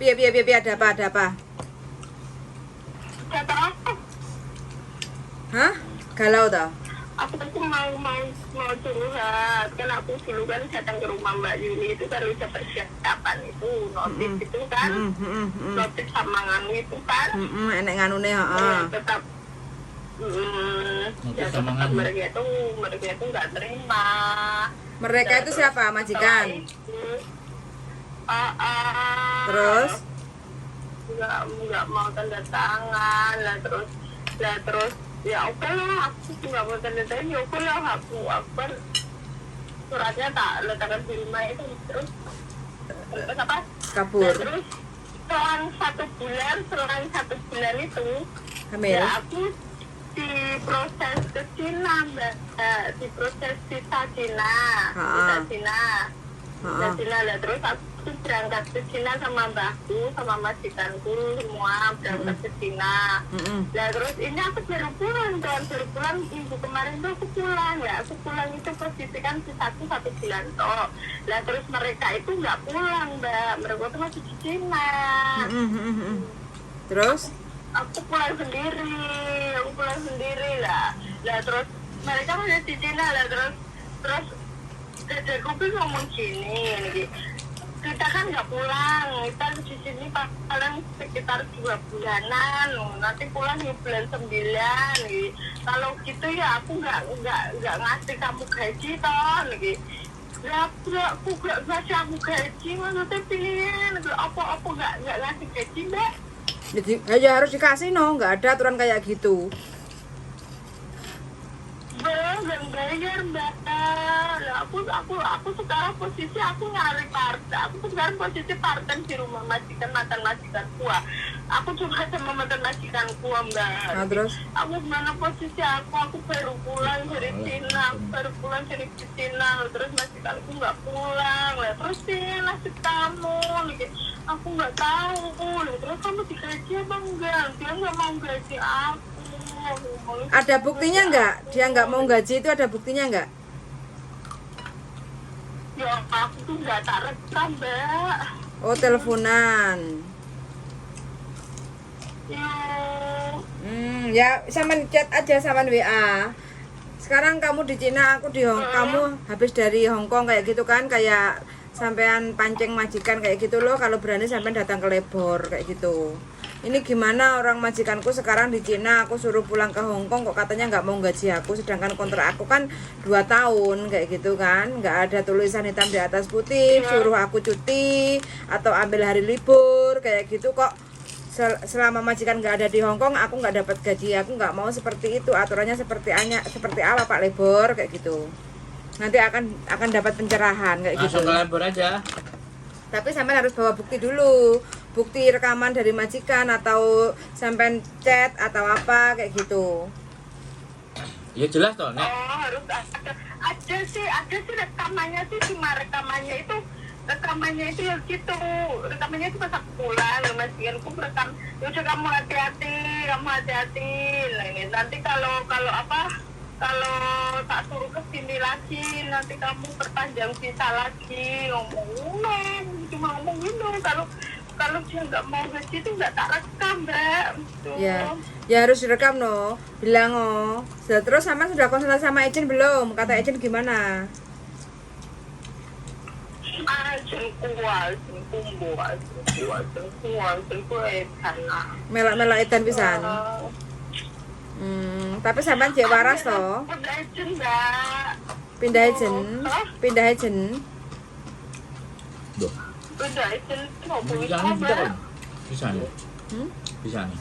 Piye, ada apa? Kata aku, Hah? Galau toh? aku tuh mau curhat. Kan aku dulu kan datang ke rumah Mbak Yuni itu kan udah persiapan itu notif itu kan, notif sama nganu itu kan. Enek nganune, Ya, heeh. tetap Notif ya sama tetap nganu. mereka itu nggak terima. Mereka itu siapa? Majikan. Terus? Nggak mau tanda tangan lah, terus ya oke lah, aku nggak mau tanda tangan, ya oke lah, aku kan suratnya tak letakkan di rumah itu. Terus apa, Kabur. nah, terus selang satu bulan itu Hamil. ya aku diproses ke Cina, Mbak. Diproses visa Cina, visa Cina. Heeh. Cina lah. Terus aku berangkat ke Cina sama mbahku, sama majikanku, semua berangkat ke Cina. Nah terus ini aku baru pulang minggu kemarin tuh aku pulang ya. Aku pulang itu posisi kan satu bulan toh. Nah terus mereka itu nggak pulang, Mbak. Mereka tuh masih di Cina. Terus? Aku pulang sendiri lah. Nah terus mereka masih di Cina lah. Terus Dedekku tuh ngomong gini, kita kan nggak pulang, kita di sini paling sekitar 2 bulanan, nanti pulang di bulan 9. Kalau gitu ya aku nggak ngasih kamu gaji toh, aku nggak ngasih aku gaji, maksudnya pilihan, apa nggak ngasih gaji, Mbak? Jadi ya harus dikasih nggak ada aturan kayak gitu. Belum bayar, Mbak. Nah, aku sekarang posisi aku nyari partai. Aku sekarang posisi partai di rumah mantan majikanku. Aku cuma sama mantan majikanku, Mbak. Nah, terus? Aku mana posisi aku baru pulang dari Cina. Terus majikanku nggak pulang. Lah, terus sih nasib kamu. Aku nggak tahu. Terus kamu digaji apa enggak? Dia nggak mau gaji aku. Ada buktinya nggak? Dia nggak mau gaji itu ada buktinya nggak? Ya aku tuh nggak tak rekam, Mbak. Oh, teleponan. Ya sama chat aja sama WA. Sekarang kamu di Cina, aku di kamu habis dari Hong Kong kayak gitu kan, kayak sampean pancing majikan kayak gitu loh. Kalau berani sampean datang ke Lebor kayak gitu. Ini gimana orang majikanku sekarang di Cina, aku suruh pulang ke Hong Kong kok katanya nggak mau gaji aku, sedangkan kontrak aku kan 2 tahun kayak gitu kan, nggak ada tulisan hitam di atas putih, suruh aku cuti atau ambil hari libur kayak gitu kok. Selama majikan nggak ada di Hong Kong aku nggak dapat gaji, aku nggak mau seperti itu, aturannya seperti apa Pak Lebor kayak gitu. Nanti akan dapat pencerahan kayak gitu. Langsung ke Lebor aja. Tapi sampai harus bawa bukti dulu, bukti rekaman dari majikan atau sampai chat atau apa kayak gitu. Ya jelas toh, Nek. Oh, harus ada sih rekamannya sih, cuma rekamannya itu ya gitu. Rekamannya itu pas aku pulang, majikanku rekam. Ya udah kamu hati-hati. Nah, ini nanti kalau tak suruh kesini lagi, nanti kamu perpanjang visa lagi. Cuma ngomong gitu. Kalau dia nggak mau gaji itu nggak tak rekam, Mbak. Ya harus direkam bilang Terus sama sudah konsultasi sama agent belum? Kata agent gimana? Melak-melak edan pisan. Tapi sampean jek waras toh. Pindah agent. Duh. Bisa nih. Bisa nih.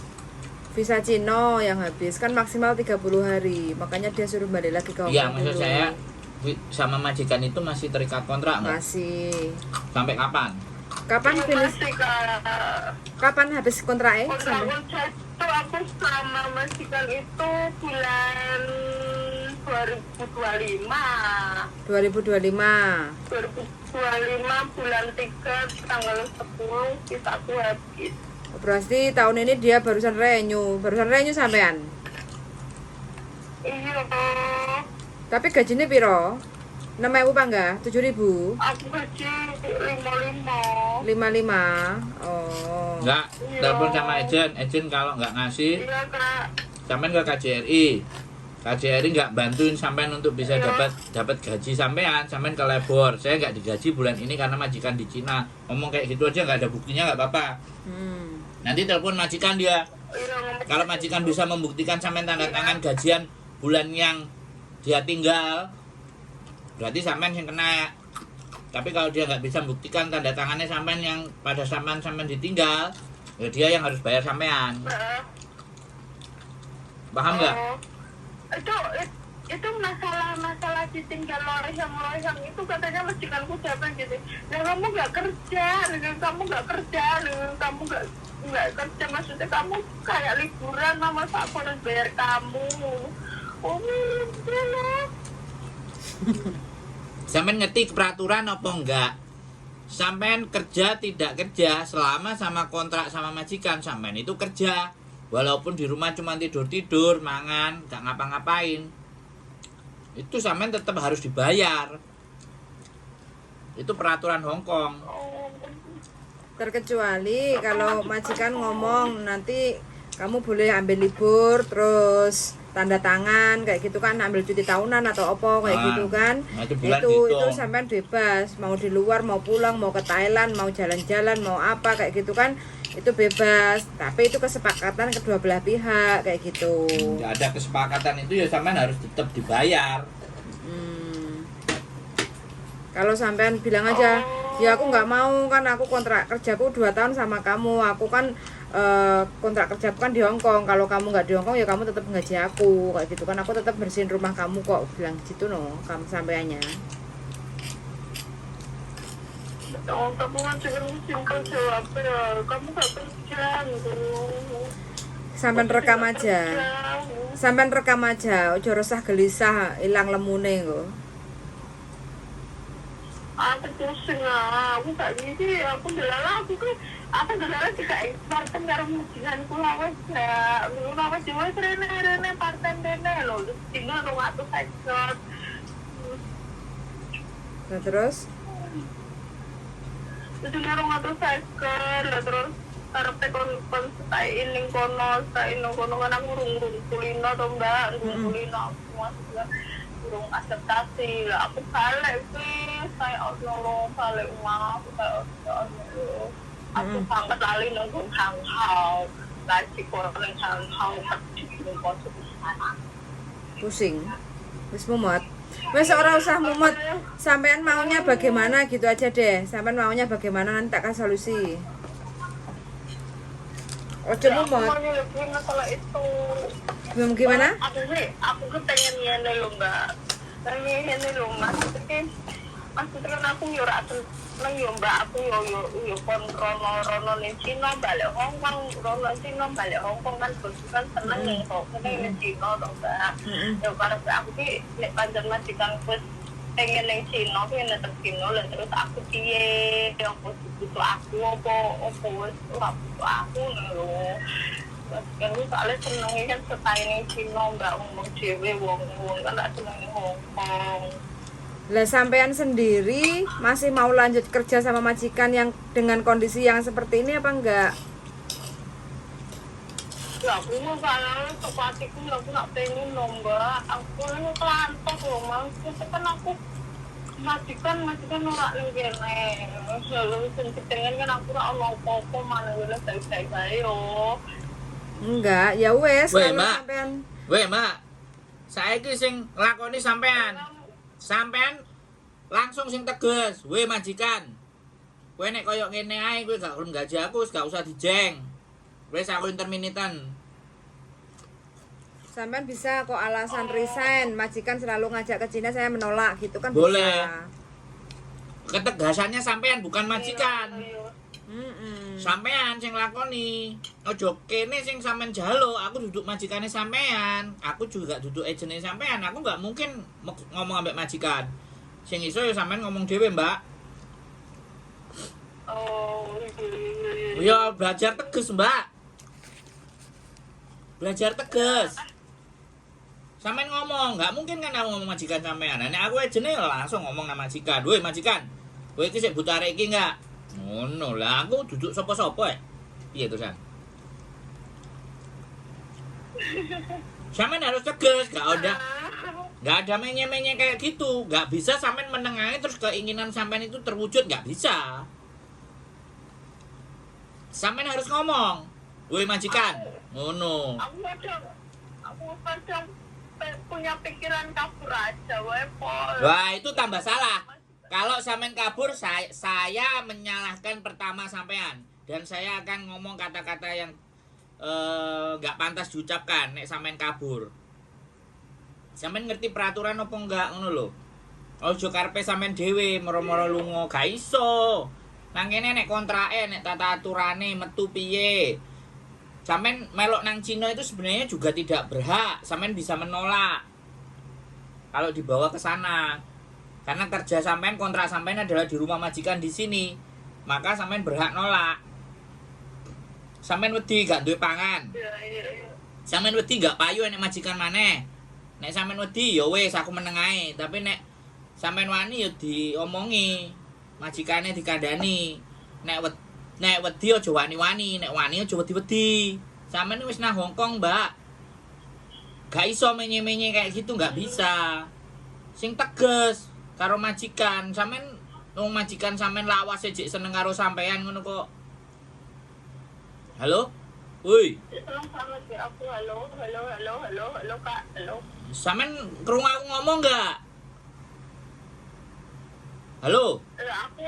Visa Cino yang habis kan maksimal 30 hari. Makanya dia suruh balik lagi ke Hong Kong. Iya, maksud saya sama majikan itu masih terikat kontrak nggak? Masih. Sampai kapan? Kapan finish? Kapan habis kontraknya? Kontrak itu aku sama majikan itu bulan 2025 bulan 3 tanggal 10 kita aku habis. Berarti tahun ini dia barusan renew sampean. Iya. Tapi gajinya piro? 6.000 apa enggak? 7.000? Aku gaji 55. 55. Oh. Enggak, Iya. telepon sama Ejen kalau nggak ngasih, Iya kak. sampean ke KJRI. KJRI nggak bantuin sampean untuk bisa Iya. dapat gaji sampean ke labor. Saya nggak digaji bulan ini karena majikan di Cina. Ngomong kayak gitu aja nggak ada buktinya nggak apa-apa. Nanti telepon majikan dia. Iya ngomong. Kalau majikan bisa membuktikan sampean tanda tangan gajian bulan yang dia tinggal, berarti sampean yang kena. Tapi kalau dia nggak bisa membuktikan tanda tangannya sampean yang pada sampean ditinggal, ya dia yang harus bayar sampean. Paham nggak? Oh. Itu masalah ditinggal loyang itu katanya majikanku siapa gitu. Nah kamu nggak kerja, kamu nggak kerja, maksudnya kamu kayak liburan, mama aku harus bayar kamu. Oh udah lah. Sampean ngerti peraturan apa enggak? Sampean kerja tidak kerja selama sama kontrak sama majikan, sampean itu kerja. Walaupun di rumah cuma tidur-tidur, mangan, gak ngapa-ngapain, itu sampean tetap harus dibayar. Itu peraturan Hong Kong. Terkecuali kalau majikan ngomong nanti kamu boleh ambil libur terus tanda tangan kayak gitu kan, ambil cuti tahunan atau apa kayak Nah, gitu kan. nah itu bulan Itu dihitung. sampean bebas, mau di luar, mau pulang, mau ke Thailand, mau jalan-jalan, mau apa kayak gitu kan. Itu bebas, tapi itu kesepakatan kedua belah pihak kayak gitu. Nggak ada kesepakatan itu ya sampean harus tetap dibayar. Kalau sampean bilang aja, ya aku nggak mau kan, aku kontrak kerjaku 2 tahun sama kamu, aku kan kontrak kerjaku kan di Hong Kong. Kalau kamu nggak di Hong Kong ya kamu tetap gaji aku kayak gitu kan, aku tetap bersihin rumah kamu kok, bilang gitu no, kamu sampaiannya. Oh, kamu kan cuma simpel jawab ya, kamu gak kerja gitu. Sampean rekam aja, sampean rekam aja, ojo resah gelisah, ilang lemune kok. Aku pusing lah, aku gak gini, aku delala juga parten karo mujinganku lawas ya. Lawas jiwa rene parten rene lho, tinggal 200 sektor. Nah, terus Itu ngarung atau sektor, terus karepe kon stay ning kono kan aku urung kulino to Mbak, kulino semua juga urung adaptasi lah. Aku balik sih, saya ono balik rumah, aku sangat lali nunggu Hanghao, lagi kono ning Hanghao pergi nunggu sana. pusing, wis mumet. Wes ora usah mumet. Sampean maunya bagaimana gitu aja deh. Sampean maunya bagaimana nanti tak kasih solusi. Ojo Aku mumet. mau nyelipin masalah itu. Belum gimana? Aku pengen ngene lho Mbak. Pengen ngene lho maksudnya kan aku yo ora seneng yo Mbak, aku yo kon rono ning Cina balik Hong Kong, rono Cina balik Hong Kong kan kan seneng ning kok ning Cina to Mbak. Yo karep aku ki nek panjen majikan wis pengen ning Cina ki netep Cina lha terus aku piye yo butuh aku apa wis ora butuh aku lho. Kan soalnya senengnya kan setahun ning Cina Mbak, ngomong dhewe wong kan gak seneng ning Hong Kong. Lah sampean sendiri masih mau lanjut kerja sama majikan yang dengan kondisi yang seperti ini apa enggak? Ya aku mau kalau sepatiku aku nak pengen Mbak, aku ini kelantok loh maksudnya kan aku majikan ora ning kene. Selalu pengen kan aku ora ono apa-apa mana wis baik-baik yo. Enggak, ya wes Weh, kalau Mbak. sampean Weh, Mbak. Saiki sing lakoni sampean. Sampean langsung sing tegas, weh majikan. Kowe nek koyo ngene ae kowe gak gelem gaji aku, gak usah dijeng. Wis aku intermittent. sampean bisa kok alasan resign, majikan selalu ngajak ke Cina saya menolak gitu kan Boleh. bisa. Ketegasannya sampean bukan majikan. Mm-mm. Sampean sing lakoni. Ojo kene sing sampean jalo, aku duduk majikane sampean. Aku juga duduk ejene sampean. Aku nggak mungkin ngomong ambek majikan. Sing iso ya sampean ngomong dhewe, Mbak. Oh, Ya belajar tegas, Mbak. Belajar tegas. Sampean ngomong, nggak mungkin kan aku ngomong majikan sampean. Nek aku ejene langsung ngomong nang majikan. Woi majikan, kowe iki sik butuh arek iki enggak? Ngono lah, aku duduk sapa-sapa piye terusan? Sampean harus tegas, nggak ada menye-menye kayak gitu. Nggak bisa sampean menengahi terus keinginan sampean itu terwujud, nggak bisa. Sampean harus ngomong, woi majikan, ngono. Aku kadang punya pikiran kabur aja, wae Pol. Wah, itu tambah salah. Kalau sampean kabur, saya menyalahkan pertama sampean dan saya akan ngomong kata-kata yang nggak pantas diucapkan nek sampean kabur. Sampean ngerti peraturan apa enggak ngono lho. Ojo karepe sampean dhewe moro-moro lunga, gak iso. Nang kene nek kontrake, nek tata aturane metu piye. Sampean melok nang Cina itu sebenarnya juga tidak berhak. Sampean bisa menolak kalau dibawa ke sana. Karena kerja sampean, kontrak sampean adalah di rumah majikan di sini. Maka sampean berhak nolak. Sampean wedi gak duwe pangan. Sampean wedi gak payu nek majikan maneh. Nek sampean wedi ya wis aku meneng ae, tapi nek sampean wani ya diomongi. Majikane dikandani. Nek wedi aja wani-wani, nek wani aja wedi-wedi. Sampeyan wis nang Hongkong, Mbak. Gak iso menye-menye kayak gitu, gak bisa. Sing tegas karo majikan. Sampeyan wong majikan sampeyan lawas jek seneng karo sampeyan ngono kok. Halo? Woi. Aku halo Kak, halo. Sampeyan krungu aku ngomong gak? Halo? Aku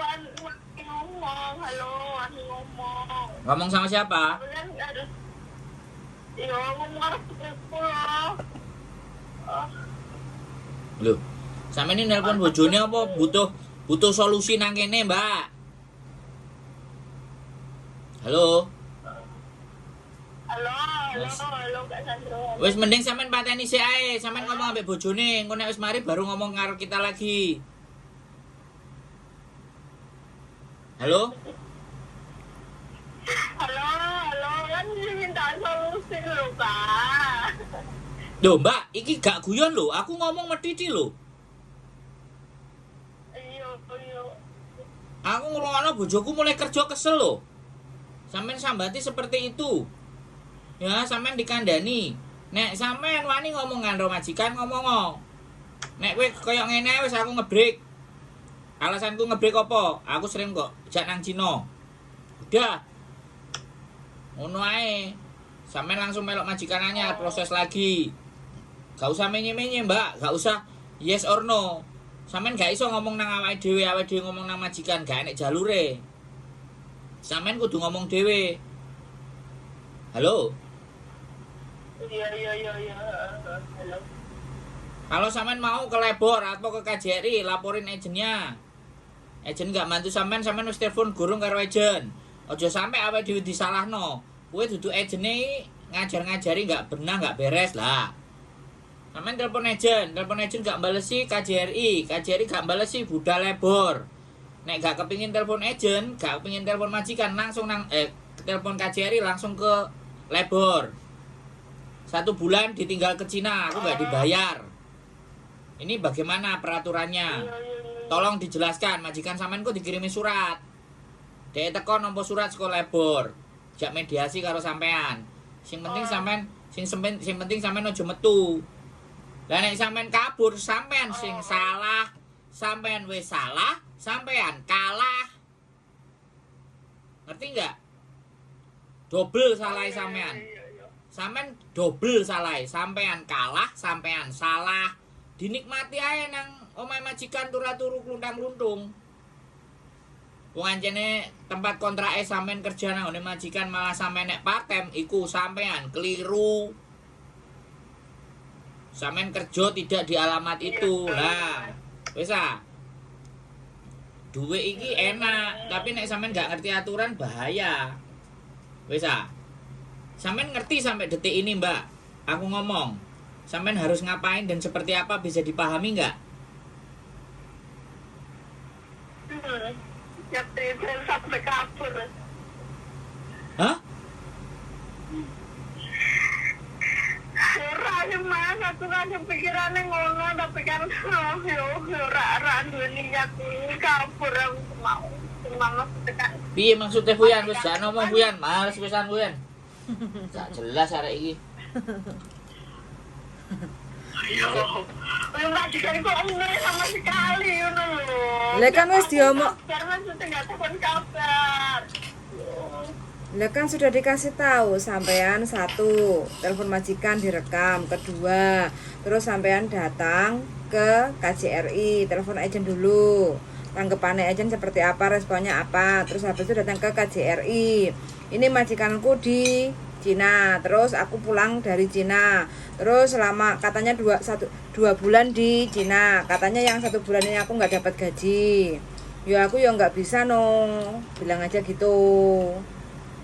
ngomong, halo, aku ngomong. Ngomong sama siapa? Iya, ngomong harus loh. Loh, sampe ini nelpon bojone apa butuh solusi nang kene, Mbak? Halo? Halo, Kak Sandro. Wis mending sampean pateni sik ae, sampean ngomong ambek bojone, engko nek wis mari baru ngomong karo kita lagi. Halo? Halo, kan minta solusi lho, Kak. Loh, Mbak, iki gak guyon lho, aku ngomong medhiti lho. Iya. Aku ngrungokno bojoku mulai kerja kesel lho. Sampeyan sambati seperti itu. Ya, sampeyan dikandani. Nek sampeyan wani ngomong karo majikan ngomong. Nek kowe koyo ngene wis aku ngebreak. Alasanku ngebreak apa? Aku sering kok jak nang Cina. Udah. Ngono ae. Sampeyan langsung melok majikan anyar, proses lagi. Gak usah menye-menye, Mbak. Gak usah yes or no. Sampeyan gak iso ngomong nang awake dhewe ngomong nang majikan, gak enek jalure. Sampeyan kudu ngomong dhewe. Halo? Iya. Halo. Kalau sampean mau ke labor atau ke KJRI, laporin agennya. Agen gak bantu sampean wis telepon gurung karo agen. Aja sampe awake dhewe disalahno. Kowe dudu agene ngajar-ngajari gak benar, gak beres lah. Sampean telepon agen gak balesi KJRI gak balesi budal labor. Nek gak kepingin telepon agen, gak kepingin telepon majikan, langsung nang telepon KJRI langsung ke labor. 1 bulan ditinggal ke Cina, aku gak dibayar. Ini bagaimana peraturannya? Tolong dijelaskan, majikan sampean kok dikirimi surat. Dek teko nampa surat saka labor. Jak mediasi karo sampean. Sing penting sampean sing penting sampean aja metu. Lah nek sampean kabur, sampean sing salah. Sampean wis salah, sampean kalah. Ngerti enggak? Double salah sampean. Sampean double salah, sampean kalah, sampean salah. Dinikmati aja nang omahe majikan turu-turu kluntang-kluntung. Wong anjene tempat kontrake sampean kerja nang ngene majikan malah sampean nek part-time iku sampean keliru. Sampean kerja tidak di alamat itu. Lah, wis ah. Duwe iki enak, tapi nek sampean gak ngerti aturan bahaya. Wis ah. Sampean ngerti sampai detik ini, Mbak. Aku ngomong. Sampean harus ngapain dan seperti apa bisa dipahami nggak? Sampai kabur. Hah? Surah gimana aku kan kepikirannya ngono tapi kan yo ra duwe niat kabur aku mau semangat tekan. Piye maksudnya Buyan? Wis gak ngomong Buyan, males pisan Buyan. Gak jelas arek iki. Ayo. Enggak dikasih kok sama sekali ngono lho. Lah kan wis diomong. Karena sudah enggak telepon kabar. Lah kan sudah dikasih tahu sampean satu, telepon majikan direkam, kedua, terus sampean datang ke KJRI, telepon agent dulu. Tanggapannya agent seperti apa, responnya apa, terus habis itu datang ke KJRI. Ini majikanku di Cina, terus aku pulang dari Cina. Terus selama katanya 2 bulan di Cina, katanya yang 1 bulan ini aku nggak dapat gaji. Ya aku ya nggak bisa no, bilang aja gitu.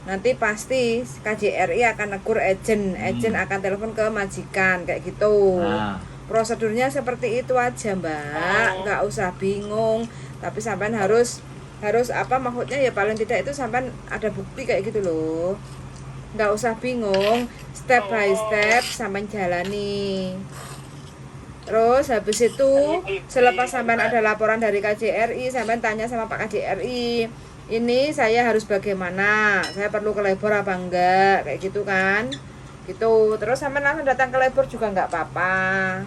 Nanti pasti KJRI akan negur agent akan telepon ke majikan kayak gitu. Nah. Prosedurnya seperti itu aja Mbak, nggak usah bingung. Tapi sampean harus apa maksudnya ya paling tidak itu sampean ada bukti kayak gitu loh. Nggak usah bingung, step by step sampean jalani. Terus habis itu selepas sampean ada laporan dari KJRI, sampean tanya sama Pak KJRI, ini saya harus bagaimana, saya perlu ke labor apa enggak, kayak gitu kan gitu. Terus sampean langsung datang ke labor juga enggak apa-apa,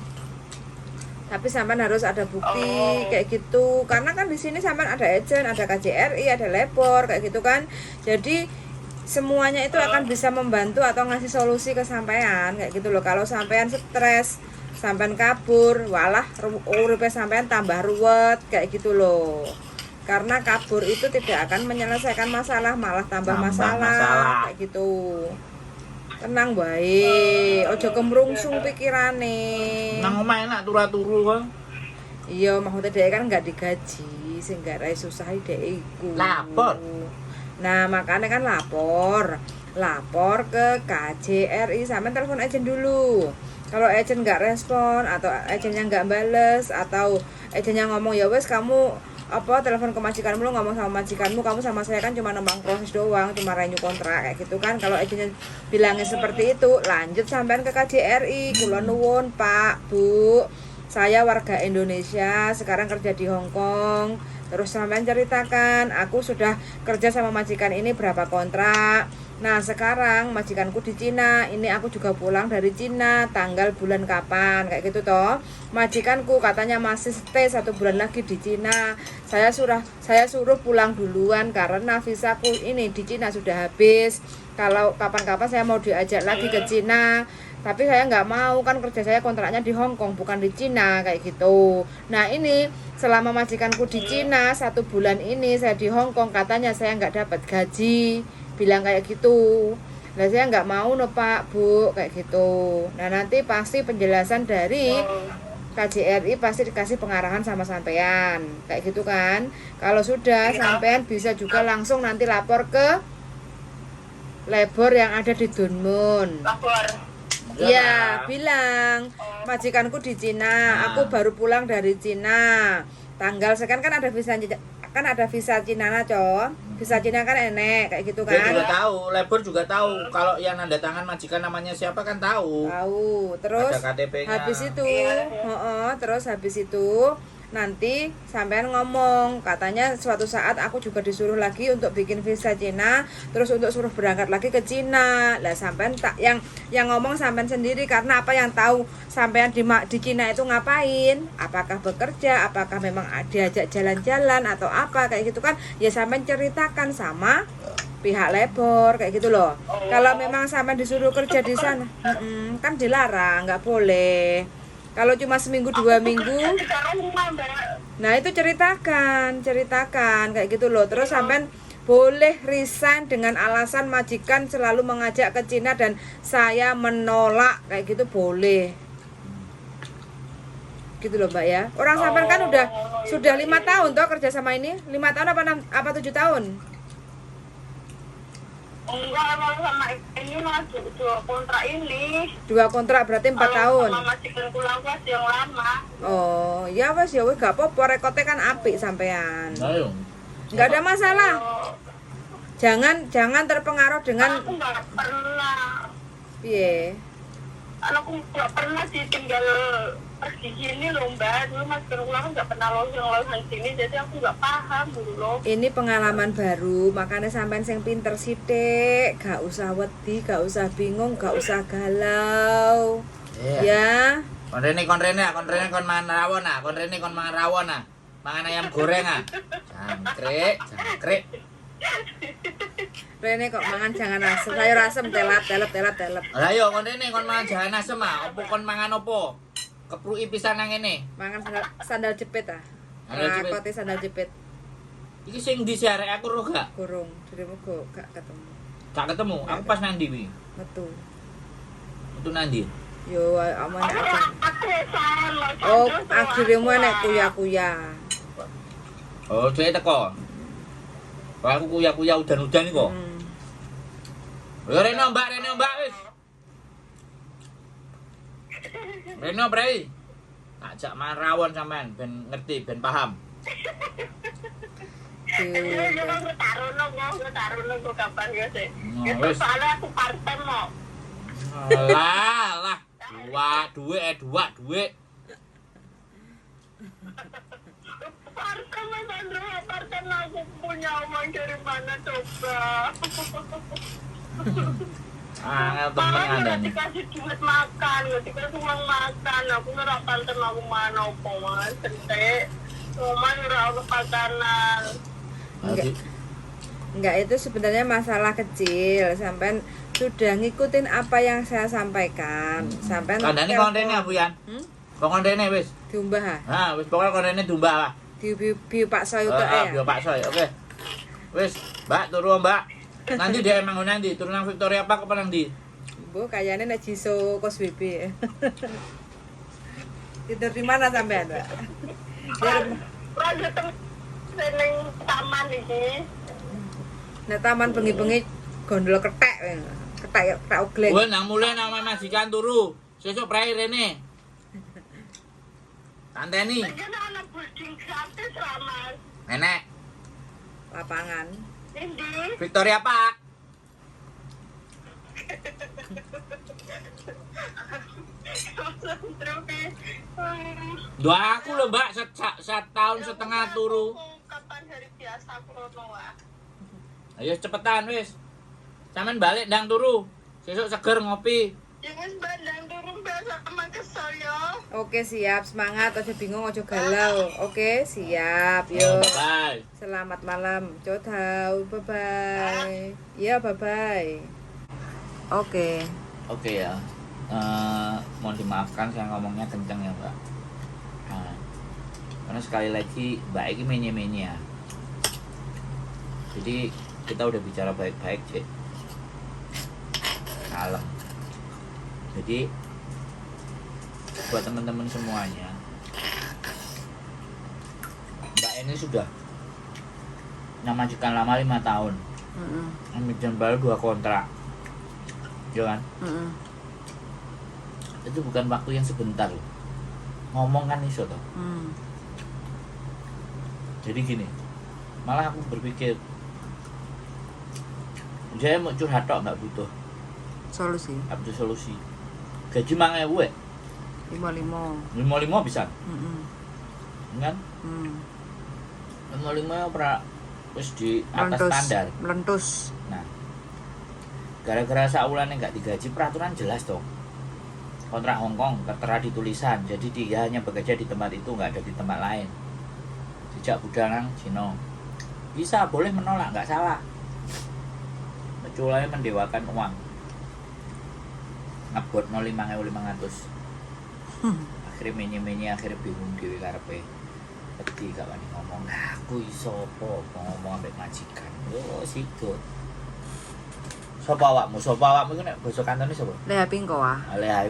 tapi sampean harus ada bukti kayak gitu. Karena kan di sini sampean ada agent, ada KJRI, ada labor kayak gitu kan. Jadi semuanya itu akan bisa membantu atau ngasih solusi ke sampean kayak gitu loh. Kalau sampean stres, sampean kabur, walah uripe sampean tambah ruwet kayak gitu loh. Karena kabur itu tidak akan menyelesaikan masalah, malah tambah masalah kayak gitu. Tenang bae, ojo kemrungsung pikirane. Nang omah enak turu-turu kok. Iya, maksudnya dhek kan enggak digaji, sing gak rai susah dhek iku. Lapor. Nah, makanya kan lapor ke KJRI, sampean telepon agent dulu. Kalau agent nggak respon atau agentnya nggak bales atau agentnya ngomong ya wes kamu apa telepon ke majikanmu, lu ngomong sama majikanmu, kamu sama saya kan cuma nembang proses doang, cuma renew kontrak kayak gitu kan. Kalau agentnya bilangnya seperti itu, lanjut sampean ke KJRI. Kula nuwun Pak, Bu, saya warga Indonesia sekarang kerja di Hong Kong. Terus sampean ceritakan, aku sudah kerja sama majikan ini berapa kontrak. Nah sekarang majikanku di Cina, ini aku juga pulang dari Cina, tanggal bulan kapan, kayak gitu toh. Majikanku katanya masih stay 1 bulan lagi di Cina. Saya suruh pulang duluan karena visaku ini di Cina sudah habis. Kalau kapan-kapan saya mau diajak lagi ke Cina, tapi saya nggak mau, kan kerja saya kontraknya di Hong Kong bukan di Cina kayak gitu. Nah ini selama majikanku di Cina 1 bulan ini saya di Hong Kong, katanya saya nggak dapat gaji, bilang kayak gitu. Nah saya nggak mau no Pak Bu kayak gitu. Nah nanti pasti penjelasan dari KJRI pasti dikasih pengarahan sama sampean kayak gitu kan. Kalau sudah sampean bisa juga langsung nanti lapor ke labor yang ada di Dunmun. Lapor. Iya, bilang majikanku di Cina, aku baru pulang dari Cina. Tanggal sekian kan ada visa Cina nah, visa Cina kan enek kayak gitu kan. Dia juga tahu, labor juga tahu. Kalau yang nanda tangan majikan namanya siapa kan tahu. Tahu. Terus ada KTP-nya. habis itu, terus habis itu nanti sampean ngomong, katanya suatu saat aku juga disuruh lagi untuk bikin visa Cina, terus untuk suruh berangkat lagi ke Cina. Lah sampean tak yang ngomong sampean sendiri, karena apa yang tahu sampean di Cina itu ngapain? Apakah bekerja, apakah memang diajak jalan-jalan atau apa kayak gitu kan? Ya sampean ceritakan sama pihak labor kayak gitu loh. Kalau memang sampean disuruh kerja di sana, kan dilarang, nggak boleh. Kalau cuma seminggu 2 minggu, nah itu ceritakan kayak gitu loh. Terus sampean boleh resign dengan alasan majikan selalu mengajak ke Cina dan saya menolak kayak gitu, boleh. Gitu loh Mbak ya. Orang sampean kan sudah 5 tahun toh kerja sama ini. 5 tahun apa 7 tahun? Enggak, kalau sama ini mas 2 kontrak ini. 2 kontrak berarti 4 tahun. Sama majikan pulang kelas yang lama. Oh, ya wes gak apa-apa, rekotnya kan apik sampean. Ayo. Enggak ada masalah. Jangan terpengaruh dengan Aku nggak pernah. piye. anakku nggak pernah ditinggal pergi sini loh mbak. Dulu mas Gerula nggak pernah losing sini, jadi aku nggak paham dulu loh. Ini pengalaman baru, makanya sampean sing pinter sithik, gak usah wedi, gak usah bingung, gak usah galau. Ya. Kon rene kon mangan rawon ah, kon mangan rawon ah. Mangan ayam goreng ah. Jangkrik. Rene kok mangan jangan asem, sayur asem telat. Lah yo kon rene kon mangan jangan asem ah. Opo kon mangan opo? Kepruki pisan nang ngene. Mangan sandal jepit ah. Kote sandal jepit. Iki sing ndi sih arek aku roh gak? Kurung, dirimu kok gak ketemu. Gak ketemu. Aku pas nang ndi kuwi? Metu. Metu nang ndi? Yo aman apa? Aku sama. Oh, akhirnya nek kuya-kuya. Oh, dhewe teko. Kalau aku kuya-kuya udan-udan iki kok. Reno mbak wis. Reno Bray. Ajak mangan rawon sampean ben ngerti, ben paham. Iya, gue taruh gue kapan ya sih. Wis. Soalnya aku parten mau. Lah. Duit. Parten mas Andro, parten aku punya uang dari mana coba. Angel temen Nggak nih. dikasih duit makan, nggak dikasih uang makan. Aku ngerak parten aku mana opo mas, centek. Cuma ngerak pakanan. Enggak, itu sebenarnya masalah kecil. Sampean sudah ngikutin apa yang saya sampaikan. Sampean Kandane kontene apa Yan? Kontene wis. Diumbah ah. Nah, wis pokoke kontene diumbah lah. Biu Pak Soy utek ya. Biu Pak Soy. Oke. Wis, Mbak turu Mbak. Nanti dia emang nanti turun nang Victoria Park apa nang ndi? Bu, kayaknya nek Jiso Kos BB. Tidur di mana sampean, Mbak? Lagi seneng taman ini. Nah, taman bengi-bengi gondol kethek. Kethek ogleng. Kowe nang mulai nang majikan turu. Sesuk prei rene. Tanteni. Jangan anak boarding gratis lah mas. Enek Lapangan. Ini. Victoria Park. Doa aku lho Mbak, setahun setengah turu. Kapan hari biasa krono ah. Ayo cepetan wis. Sampeyan balik ndang turu. Sesuk seger ngopi. Ya wis bandang turun biasa sama kesel ya. Oke, siap. Semangat, aja bingung, aja galau. Oke, siap. Yuk. Bye. Selamat malam. Codau. Bye-bye. Iya, bye-bye. Oke. Oke ya. Mohon dimaafkan saya ngomongnya kenceng ya Mbak. Karena sekali lagi Mbak ini menye-menye ya. Jadi kita udah bicara baik-baik Cek. Kalem. Jadi buat teman-teman semuanya, Mbak ini sudah majikan lama 5 tahun. Majikan baru 2 kontrak. Ya kan? Itu bukan waktu yang sebentar loh. Ngomong kan iso toh. Jadi gini, malah aku berpikir saya mau curhat tok nggak butuh Solusi. nggak butuh solusi. Gaji 5.000 55 bisa kan? 55 pernah terus di atas standar Melentus. nah gara-gara saulane nggak digaji, peraturan jelas toh, kontrak Hongkong tertera di tulisan, jadi dia hanya bekerja di tempat itu, nggak ada di tempat lain. Sejak budalang Cino bisa boleh menolak, nggak salah, kecuali mendewakan uang. Ngebuat 5.500. Akhirnya menye-menye, akhirnya bingung dhewe karepe. Wedi gak wani ngomong, aku iso apa ngomong ambek majikan. Yo sikut. Sopo awakmu iku nek basa kantone sapa? Leha Pingkoa. Lehai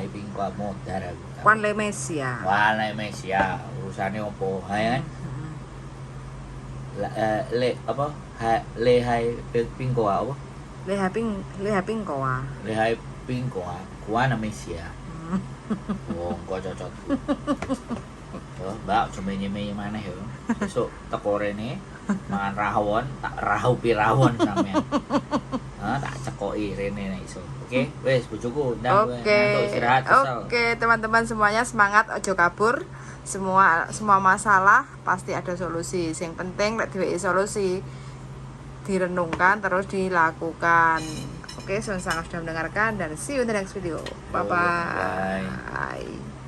Pingkoa modar aku. Wan Le Mesia. Wan Le Mesia, urusane opo? Ha kan? Lehai Pingkoa apa? Leha Pingkoa. Lehai Pingkoa, kuwi Mesia. Wong kok cocok. Yo, Mbak, menye-menye maneh yo. Besok teko rene mangan rawon, tak rahupi rawon sampean. tak cekoki rene nek iso. Oke, wis bojoku ndang Oke. ngantuk istirahat kesel. Oke, teman-teman semuanya semangat, ojo kabur. Semua masalah pasti ada solusi. Yang penting lek dhewe solusi direnungkan terus dilakukan. Oke, sudah mendengarkan dan see you in the next video. Bye Bye. bye.